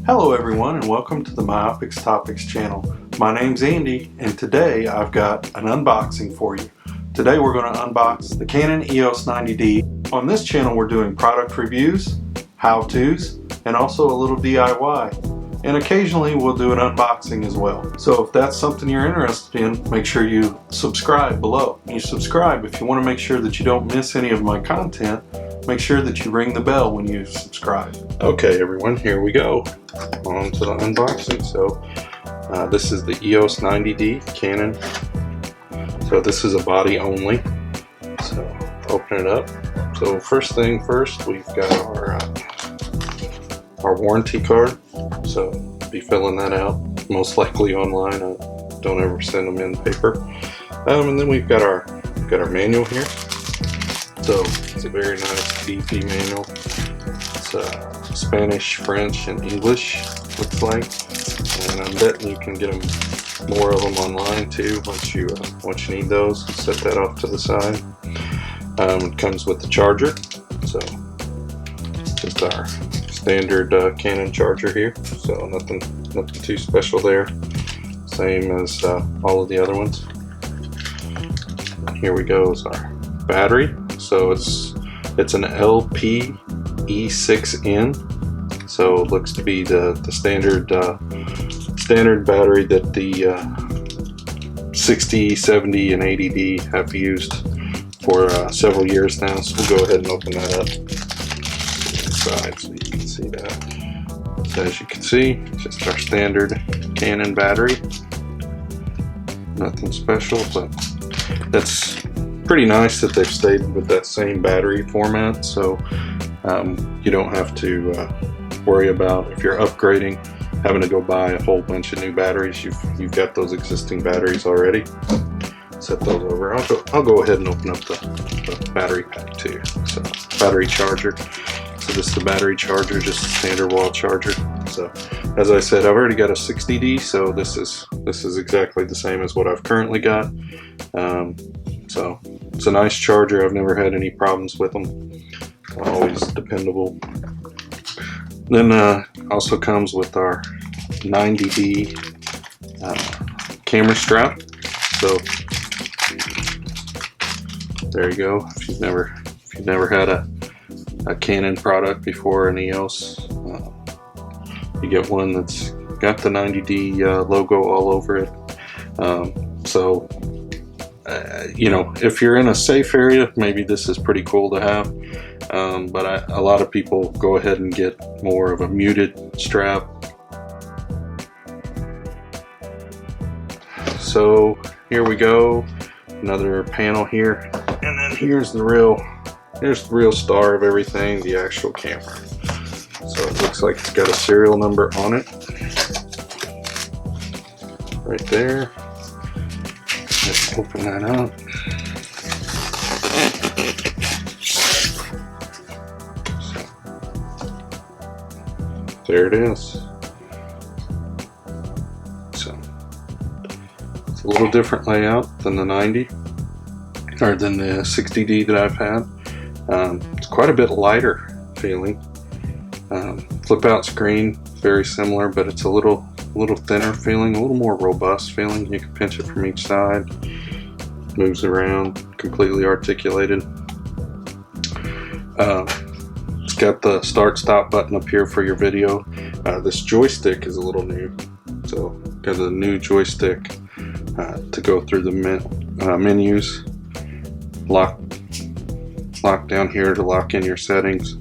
Hello everyone and welcome to the Myopics Topics channel. My name's Andy and today I've got an unboxing for you. Today we're going to unbox the Canon EOS 90D. On this channel we're doing product reviews, how-tos, and also a little DIY. And occasionally we'll do an unboxing as well. So if that's something you're interested in, make sure you subscribe below. You subscribe if you want to make sure that you don't miss any of my content. Make sure that you ring the bell when you subscribe. Okay everyone, here we go. On to the unboxing. So this is the EOS 90D Canon. So this is a body only. So open it up. So first thing first, we've got our warranty card. So be filling that out. Most likely online. I don't ever send them in paper. And then we've got our manual here. So it's a very nice beefy manual. It's Spanish, French, and English, looks like. And I'm betting you can get more of them online too once you need those. Set that off to the side. It comes with the charger. So just our standard Canon charger here. So nothing too special there. Same as all of the other ones. And here we go is our battery. So it's an LP-E6N, so it looks to be the standard battery that the 60, 70, and 80D have used for several years now. So we'll go ahead and open that up inside so you can see that. So as you can see, just our standard Canon battery. Nothing special, but that's pretty nice that they've stayed with that same battery format, so you don't have to worry about, if you're upgrading, having to go buy a whole bunch of new batteries. You've got those existing batteries already. Set those over. I'll go ahead and open up the battery pack too. So battery charger. So this is the battery charger, just a standard wall charger. So as I said, I've already got a 60D, so this is exactly the same as what I've currently got. So it's a nice charger. I've never had any problems with them. Always dependable. Then also comes with our 90D camera strap. So there you go. If you've never had a Canon product before, an EOS, you get one that's got the 90D logo all over it. So you know, if you're in a safe area, maybe this is pretty cool to have. But a lot of people go ahead and get more of a muted strap. So here we go, another panel here, and then here's the real star of everything, the actual camera. So it looks like it's got a serial number on it, right there. Let's open that up. There it is. So it's a little different layout than the 90 or than the 60D that I've had. It's quite a bit lighter feeling. Flip out screen, very similar, but it's a little thinner feeling, a little more robust feeling. You can pinch it from each side. Moves around, completely articulated. It's got the start stop button up here for your video. This joystick is a little new, so got a new joystick to go through the menus. Lock down here to lock in your settings.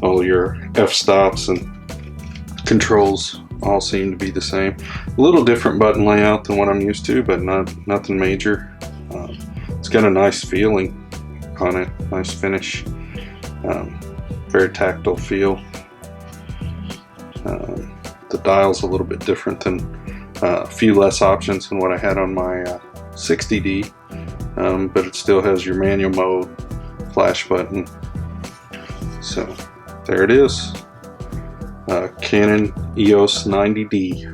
All your f-stops and controls all seem to be the same. A little different button layout than what I'm used to, but nothing major. It's got a nice feeling on it, nice finish, very tactile feel. The dial's a little bit different than a few less options than what I had on my 60D, but it still has your manual mode, flash button. So there it is, Canon EOS 90D.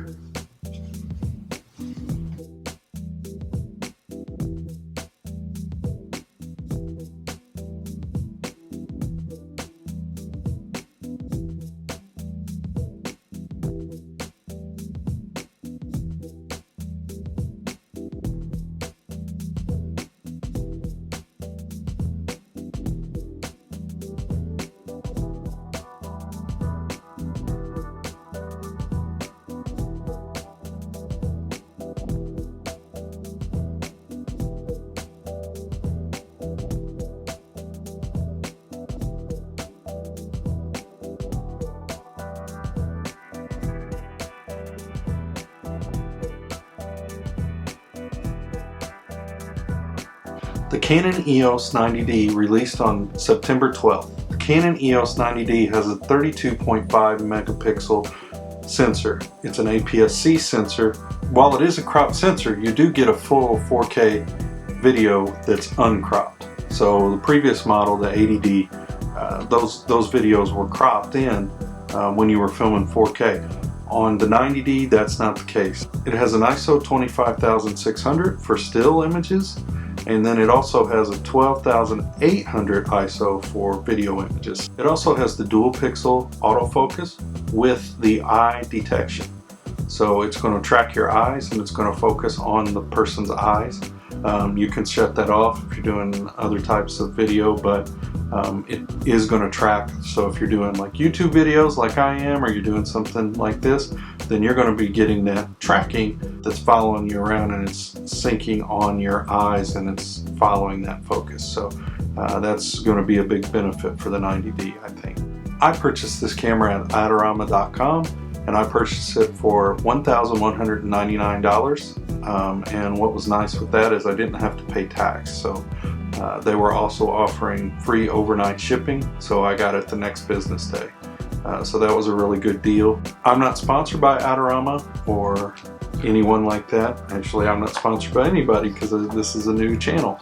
The Canon EOS 90D released on September 12th. The Canon EOS 90D has a 32.5 megapixel sensor. It's an APS-C sensor. While it is a cropped sensor, you do get a full 4K video that's uncropped. So the previous model, the 80D, those videos were cropped in when you were filming 4K. On the 90D, that's not the case. It has an ISO 25600 for still images, and then it also has a 12800 ISO for video images. It also has the dual pixel autofocus with the eye detection. So it's going to track your eyes and it's going to focus on the person's eyes. You can shut that off if you're doing other types of video, but it is going to track. So if you're doing like YouTube videos like I am, or you're doing something like this, then you're going to be getting that tracking that's following you around, and it's syncing on your eyes and it's following that focus. So that's going to be a big benefit for the 90D, I think. I purchased this camera at Adorama.com, and I purchased it for $1,199. And what was nice with that is I didn't have to pay tax. So they were also offering free overnight shipping, so I got it the next business day. So that was a really good deal. I'm not sponsored by Adorama or anyone like that. Actually, I'm not sponsored by anybody because this is a new channel.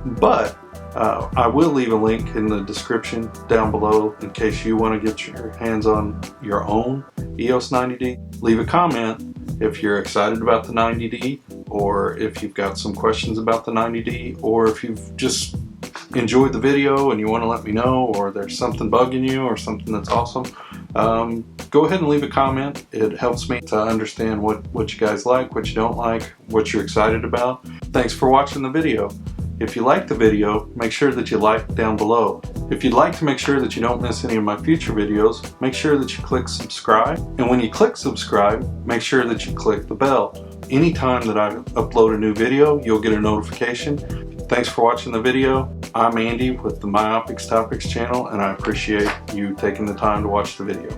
But I will leave a link in the description down below in case you want to get your hands on your own EOS 90D. Leave a comment if you're excited about the 90D, or if you've got some questions about the 90D, or if you've just enjoyed the video and you want to let me know, or there's something bugging you or something that's awesome. Go ahead and leave a comment. It helps me to understand what you guys like, what you don't like, what you're excited about. Thanks for watching the video. If you like the video, make sure that you like down below. If you'd like to make sure that you don't miss any of my future videos, make sure that you click subscribe. And when you click subscribe, make sure that you click the bell. Anytime that I upload a new video, you'll get a notification. Thanks for watching the video. I'm Andy with the Myopics Topics channel, and I appreciate you taking the time to watch the video.